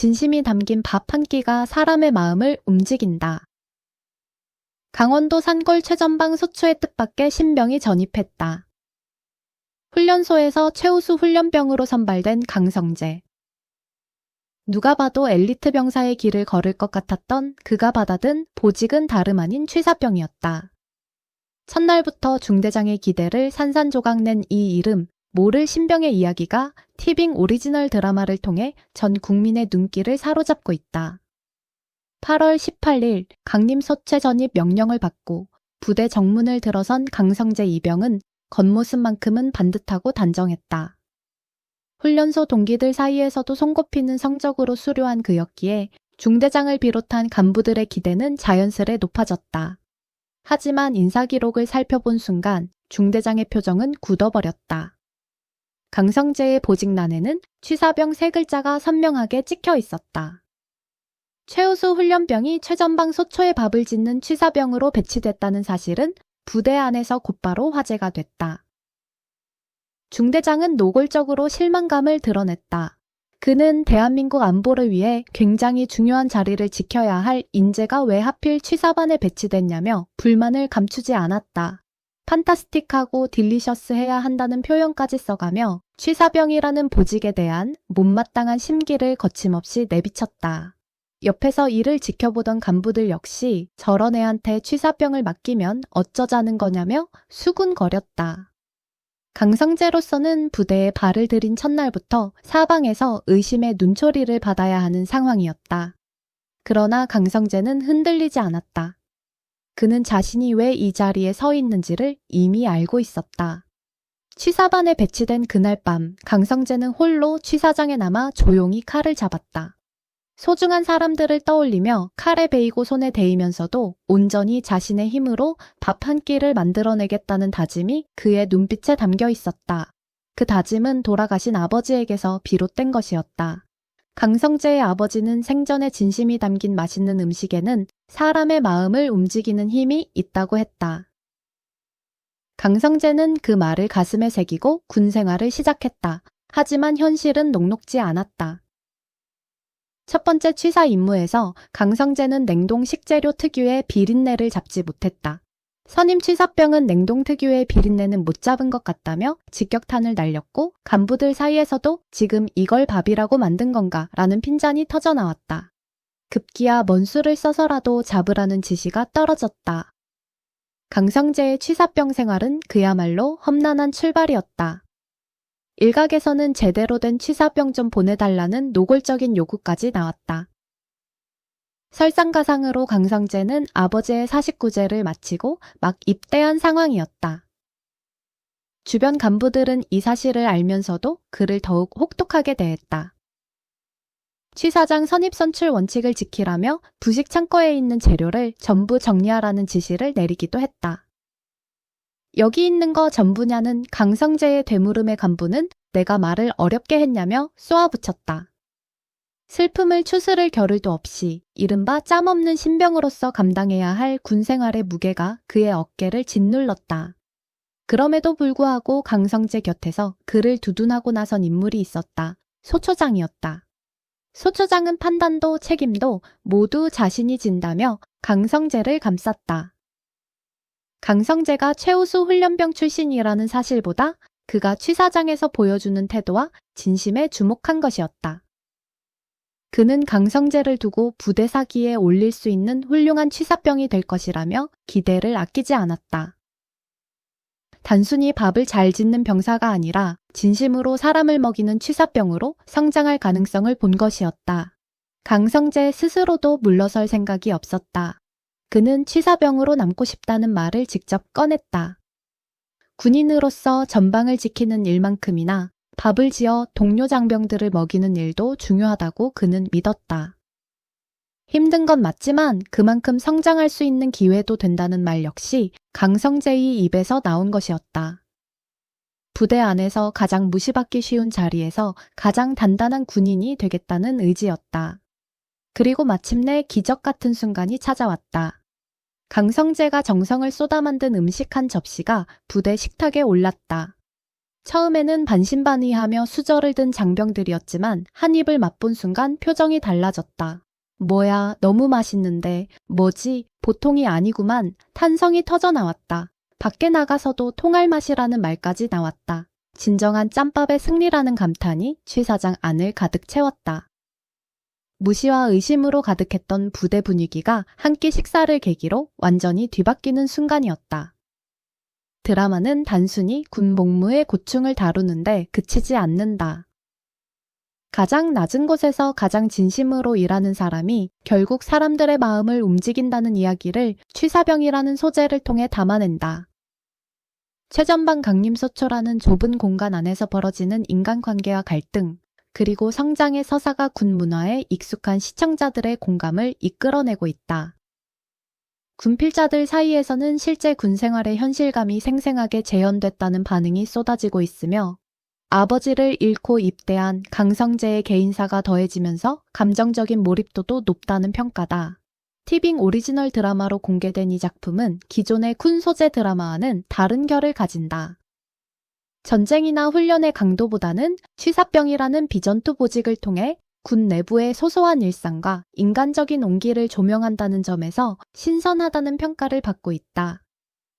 진심이 담긴 밥 한 끼가 사람의 마음을 움직인다. 강원도 산골 최전방 소초의 뜻밖의 신병이 전입했다. 훈련소에서 최우수 훈련병으로 선발된 강성재. 누가 봐도 엘리트 병사의 길을 걸을 것 같았던 그가 받아든 보직은 다름 아닌 취사병이었다. 첫날부터 중대장의 기대를 산산조각낸 이 이름, 모를 신병의 이야기가 티빙 오리지널 드라마를 통해 전 국민의 눈길을 사로잡고 있다. 8월 18일 강림소체 전입 명령을 받고 부대 정문을 들어선 강성재 이병은 겉모습만큼은 반듯하고 단정했다. 훈련소 동기들 사이에서도 손꼽히는 성적으로 수료한 그였기에 중대장을 비롯한 간부들의 기대는 자연스레 높아졌다. 하지만 인사기록을 살펴본 순간 중대장의 표정은 굳어버렸다. 강성재의 보직란에는 취사병 3글자가 선명하게 찍혀 있었다. 최우수 훈련병이 최전방 소초에 밥을 짓는 취사병으로 배치됐다는 사실은 부대 안에서 곧바로 화제가 됐다. 중대장은 노골적으로 실망감을 드러냈다. 그는 대한민국 안보를 위해 굉장히 중요한 자리를 지켜야 할 인재가 왜 하필 취사반에 배치됐냐며 불만을 감추지 않았다. 판타스틱하고 딜리셔스해야 한다는 표현까지 써가며 취사병이라는 보직에 대한 못마땅한 심기를 거침없이 내비쳤다. 옆에서 이를 지켜보던 간부들 역시 저런 애한테 취사병을 맡기면 어쩌자는 거냐며 수군거렸다. 강성재로서는 부대에 발을 들인 첫날부터 사방에서 의심의 눈초리를 받아야 하는 상황이었다. 그러나 강성재는 흔들리지 않았다. 그는 자신이 왜 이 자리에 서 있는지를 이미 알고 있었다. 취사반에 배치된 그날 밤 강성재는 홀로 취사장에 남아 조용히 칼을 잡았다. 소중한 사람들을 떠올리며 칼에 베이고 손에 대이면서도 온전히 자신의 힘으로 밥 한 끼를 만들어내겠다는 다짐이 그의 눈빛에 담겨 있었다. 그 다짐은 돌아가신 아버지에게서 비롯된 것이었다. 강성재의 아버지는 생전에 진심이 담긴 맛있는 음식에는 사람의 마음을 움직이는 힘이 있다고 했다. 강성재는 그 말을 가슴에 새기고 군 생활을 시작했다. 하지만 현실은 녹록지 않았다. 첫 번째 취사 임무에서 강성재는 냉동 식재료 특유의 비린내를 잡지 못했다. 선임 취사병은 냉동 특유의 비린내는 못 잡은 것 같다며 직격탄을 날렸고 간부들 사이에서도 지금 이걸 밥이라고 만든 건가 라는 핀잔이 터져나왔다. 급기야 뭔 수를 써서라도 잡으라는 지시가 떨어졌다. 강성재의 취사병 생활은 그야말로 험난한 출발이었다. 일각에서는 제대로 된 취사병 좀 보내달라는 노골적인 요구까지 나왔다. 설상가상으로 강성재는 아버지의 49제를 마치고 막 입대한 상황이었다. 주변 간부들은 이 사실을 알면서도 그를 더욱 혹독하게 대했다. 취사장 선입선출 원칙을 지키라며 부식 창고에 있는 재료를 전부 정리하라는 지시를 내리기도 했다. 여기 있는 거 전부냐는 강성재의 되물음에 간부는 내가 말을 어렵게 했냐며 쏘아붙였다. 슬픔을 추스를 겨를도 없이 이른바 짬없는 신병으로서 감당해야 할 군생활의 무게가 그의 어깨를 짓눌렀다. 그럼에도 불구하고 강성재 곁에서 그를 두둔하고 나선 인물이 있었다. 소초장이었다. 소초장은 판단도 책임도 모두 자신이 진다며 강성재를 감쌌다. 강성재가 최우수 훈련병 출신이라는 사실보다 그가 취사장에서 보여주는 태도와 진심에 주목한 것이었다. 그는 강성재를 두고 부대 사기에 올릴 수 있는 훌륭한 취사병이 될 것이라며 기대를 아끼지 않았다. 단순히 밥을 잘 짓는 병사가 아니라 진심으로 사람을 먹이는 취사병으로 성장할 가능성을 본 것이었다. 강성재 스스로도 물러설 생각이 없었다. 그는 취사병으로 남고 싶다는 말을 직접 꺼냈다. 군인으로서 전방을 지키는 일만큼이나 밥을 지어 동료 장병들을 먹이는 일도 중요하다고 그는 믿었다. 힘든 건 맞지만 그만큼 성장할 수 있는 기회도 된다는 말 역시 강성재의 입에서 나온 것이었다. 부대 안에서 가장 무시받기 쉬운 자리에서 가장 단단한 군인이 되겠다는 의지였다. 그리고 마침내 기적 같은 순간이 찾아왔다. 강성재가 정성을 쏟아 만든 음식 한 접시가 부대 식탁에 올랐다. 처음에는 반신반의하며 수저를 든 장병들이었지만 한 입을 맛본 순간 표정이 달라졌다. 뭐야, 너무 맛있는데. 뭐지, 보통이 아니구만. 탄성이 터져 나왔다. 밖에 나가서도 통할 맛이라는 말까지 나왔다. 진정한 짬밥의 승리라는 감탄이 취 사장 안을 가득 채웠다. 무시와 의심으로 가득했던 부대 분위기가 한 끼 식사를 계기로 완전히 뒤바뀌는 순간이었다. 드라마는 단순히 군 복무의 고충을 다루는데 그치지 않는다. 가장 낮은 곳에서 가장 진심으로 일하는 사람이 결국 사람들의 마음을 움직인다는 이야기를 취사병이라는 소재를 통해 담아낸다. 최전방 강림소초라는 좁은 공간 안에서 벌어지는 인간관계와 갈등, 그리고 성장의 서사가 군 문화에 익숙한 시청자들의 공감을 이끌어내고 있다. 군필자들 사이에서는 실제 군 생활의 현실감이 생생하게 재현됐다는 반응이 쏟아지고 있으며 아버지를 잃고 입대한 강성재의 개인사가 더해지면서 감정적인 몰입도도 높다는 평가다. 티빙 오리지널 드라마로 공개된 이 작품은 기존의 군 소재 드라마와는 다른 결을 가진다. 전쟁이나 훈련의 강도보다는 취사병이라는 비전투 보직을 통해 군 내부의 소소한 일상과 인간적인 온기를 조명한다는 점에서 신선하다는 평가를 받고 있다.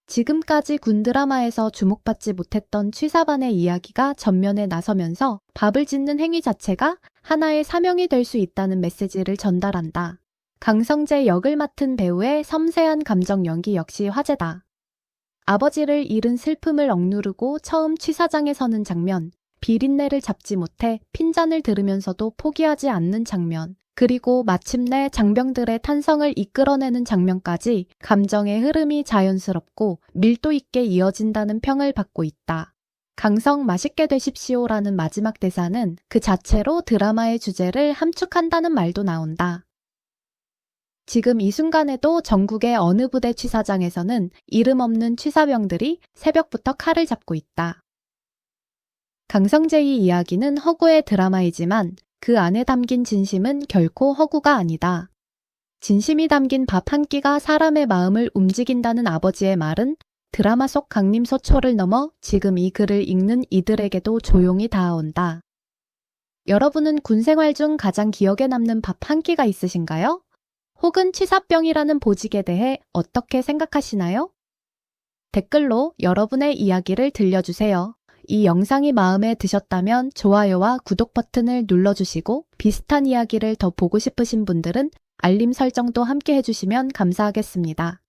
지금까지 군 드라마에서 주목받지 못했던 취사반의 이야기가 전면에 나서면서 밥을 짓는 행위 자체가 하나의 사명이 될 수 있다는 메시지를 전달한다. 강성재 역을 맡은 배우의 섬세한 감정 연기 역시 화제다. 아버지를 잃은 슬픔을 억누르고 처음 취사장에 서는 장면, 비린내를 잡지 못해 핀잔을 들으면서도 포기하지 않는 장면, 그리고 마침내 장병들의 탄성을 이끌어내는 장면까지 감정의 흐름이 자연스럽고 밀도 있게 이어진다는 평을 받고 있다. 강성 맛있게 되십시오라는 마지막 대사는 그 자체로 드라마의 주제를 함축한다는 말도 나온다. 지금 이 순간에도 전국의 어느 부대 취사장에서는 이름 없는 취사병들이 새벽부터 칼을 잡고 있다. 강성재의 이야기는 허구의 드라마이지만 그 안에 담긴 진심은 결코 허구가 아니다. 진심이 담긴 밥 한 끼가 사람의 마음을 움직인다는 아버지의 말은 드라마 속 강림소초를 넘어 지금 이 글을 읽는 이들에게도 조용히 닿아온다. 여러분은 군 생활 중 가장 기억에 남는 밥 한 끼가 있으신가요? 혹은 취사병이라는 보직에 대해 어떻게 생각하시나요? 댓글로 여러분의 이야기를 들려주세요. 이 영상이 마음에 드셨다면 좋아요와 구독 버튼을 눌러주시고 비슷한 이야기를 더 보고 싶으신 분들은 알림 설정도 함께 해주시면 감사하겠습니다.